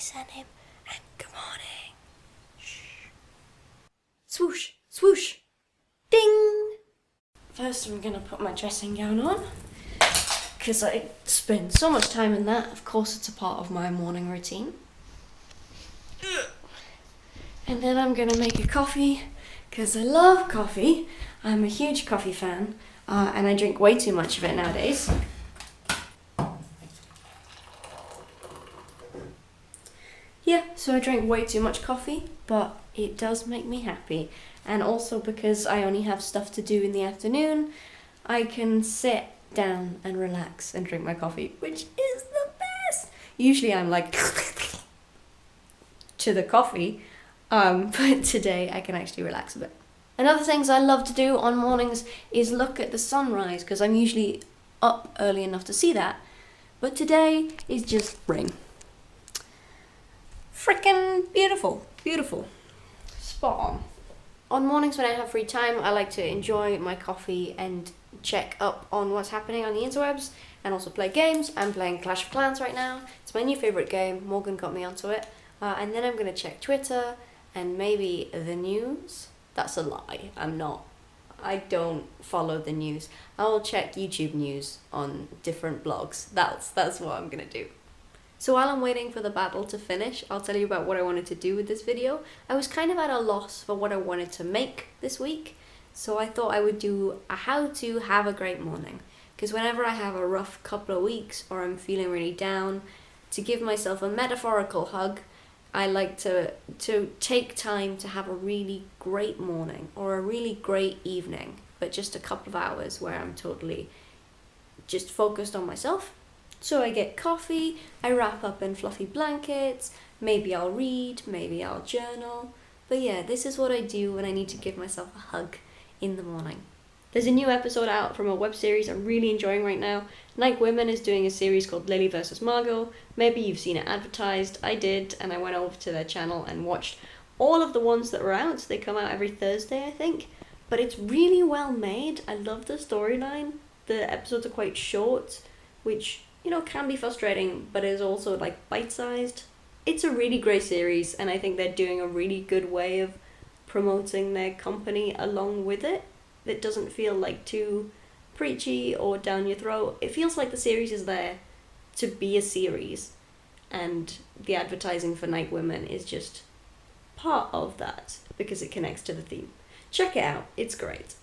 DaniSurname, and good morning. Shh. Swoosh, swoosh, ding! First I'm gonna put my dressing gown on, because I spend so much time in that. Of course it's a part of my morning routine. And then I'm gonna make a coffee, because I love coffee. I'm a huge coffee fan, and I drink way too much of it nowadays. Yeah, so I drink way too much coffee, but it does make me happy. And also because I only have stuff to do in the afternoon, I can sit down and relax and drink my coffee, which is the best. Usually I'm like to the coffee, but today I can actually relax a bit. Another things I love to do on mornings is look at the sunrise, because I'm usually up early enough to see that, but today is just spring. Freaking beautiful, beautiful, spot on. On mornings when I have free time, I like to enjoy my coffee and check up on what's happening on the interwebs, and also play games. I'm playing Clash of Clans right now. It's my new favourite game. Morgan got me onto it. And then I'm going to check Twitter and maybe the news. That's a lie. I don't follow the news. I'll check YouTube news on different blogs. That's what I'm going to do. So while I'm waiting for the battle to finish, I'll tell you about what I wanted to do with this video. I was kind of at a loss for what I wanted to make this week, so I thought I would do a how to have a great morning. Because whenever I have a rough couple of weeks or I'm feeling really down, to give myself a metaphorical hug, I like to take time to have a really great morning or a really great evening, but just a couple of hours where I'm totally just focused on myself. So I get coffee, I wrap up in fluffy blankets, maybe I'll read, maybe I'll journal. But yeah, this is what I do when I need to give myself a hug in the morning. There's a new episode out from a web series I'm really enjoying right now. Night Women is doing a series called Lily vs. Margot. Maybe you've seen it advertised. I did, and I went over to their channel and watched all of the ones that were out. They come out every Thursday, I think. But it's really well made. I love the storyline. The episodes are quite short, which, you know, can be frustrating, but is also like bite-sized. It's a really great series, and I think they're doing a really good way of promoting their company along with it. It doesn't feel like too preachy or down your throat. It feels like the series is there to be a series, and the advertising for Night Women is just part of that because it connects to the theme. Check it out, it's great.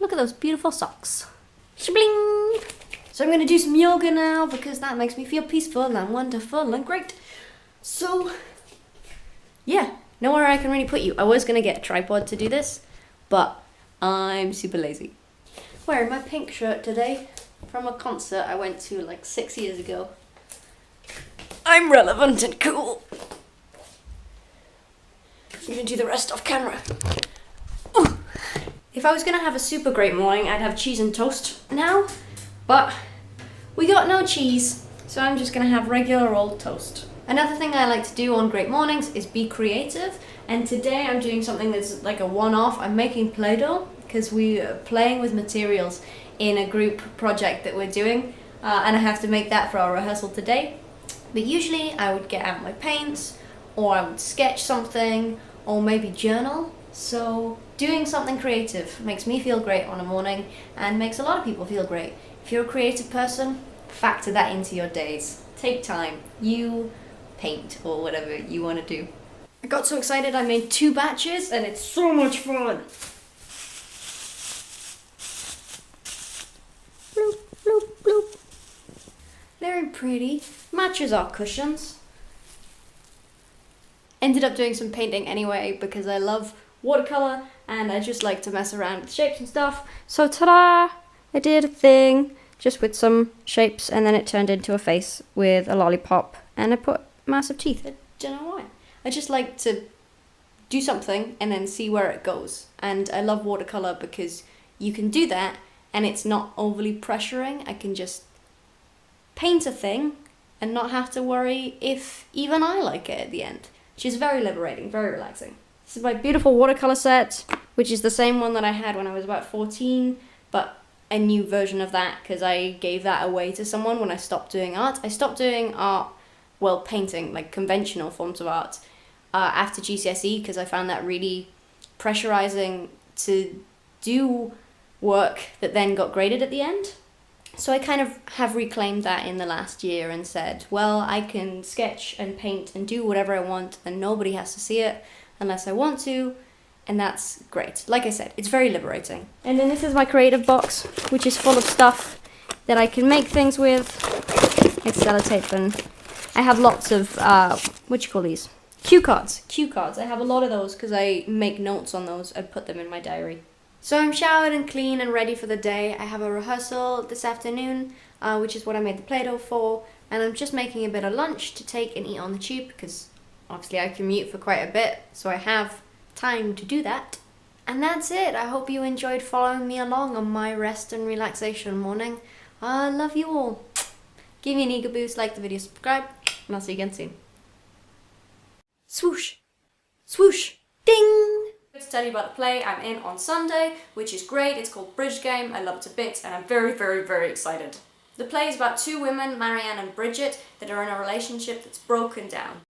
Look at those beautiful socks. Shbling! So I'm going to do some yoga now because that makes me feel peaceful and wonderful and great. So, yeah, nowhere I can really put you. I was going to get a tripod to do this, but I'm super lazy. Wearing my pink shirt today from a concert I went to like 6 years ago. I'm relevant and cool. I'm going to do the rest off camera. If I was going to have a super great morning, I'd have cheese and toast now, but we got no cheese, so I'm just going to have regular old toast. Another thing I like to do on great mornings is be creative, and today I'm doing something that's like a one-off. I'm making Play-Doh, because we are playing with materials in a group project that we're doing, and I have to make that for our rehearsal today. But usually I would get out my paints, or I would sketch something, or maybe journal. So doing something creative makes me feel great on a morning and makes a lot of people feel great. If you're a creative person, factor that into your days. Take time. You paint or whatever you want to do. I got so excited I made 2 batches and it's so much fun. Bloop, bloop, bloop. Very pretty. Matches our cushions. Ended up doing some painting anyway because I love watercolor and I just like to mess around with shapes and stuff. So ta-da! I did a thing just with some shapes and then it turned into a face with a lollipop and I put massive teeth. I don't know why. I just like to do something and then see where it goes. And I love watercolor because you can do that and it's not overly pressuring. I can just paint a thing and not have to worry if even I like it at the end. which is very liberating, very relaxing. This is my beautiful watercolor set, which is the same one that I had when I was about 14, but a new version of that because I gave that away to someone when I stopped doing art. I stopped doing art, well, painting, like conventional forms of art, after GCSE because I found that really pressurizing to do work that then got graded at the end. So I kind of have reclaimed that in the last year and said, well, I can sketch and paint and do whatever I want and nobody has to see it unless I want to, and that's great. Like I said, it's very liberating. And then this is my creative box, which is full of stuff that I can make things with. It's sellotape, and I have lots of, what do you call these? Cue cards. Cue cards. I have a lot of those because I make notes on those and put them in my diary. So I'm showered and clean and ready for the day. I have a rehearsal this afternoon, which is what I made the Play-Doh for, and I'm just making a bit of lunch to take and eat on the tube because obviously I commute for quite a bit, so I have time to do that. And that's it. I hope you enjoyed following me along on my rest and relaxation morning. I love you all. Give me an ego boost, like the video, subscribe, and I'll see you again soon. Swoosh, swoosh, ding! To tell you about the play I'm in on Sunday, which is great. It's called Bridge Game. I love it to bits and I'm very, very, very excited. The play is about two women, Marianne and Bridget, that are in a relationship that's broken down.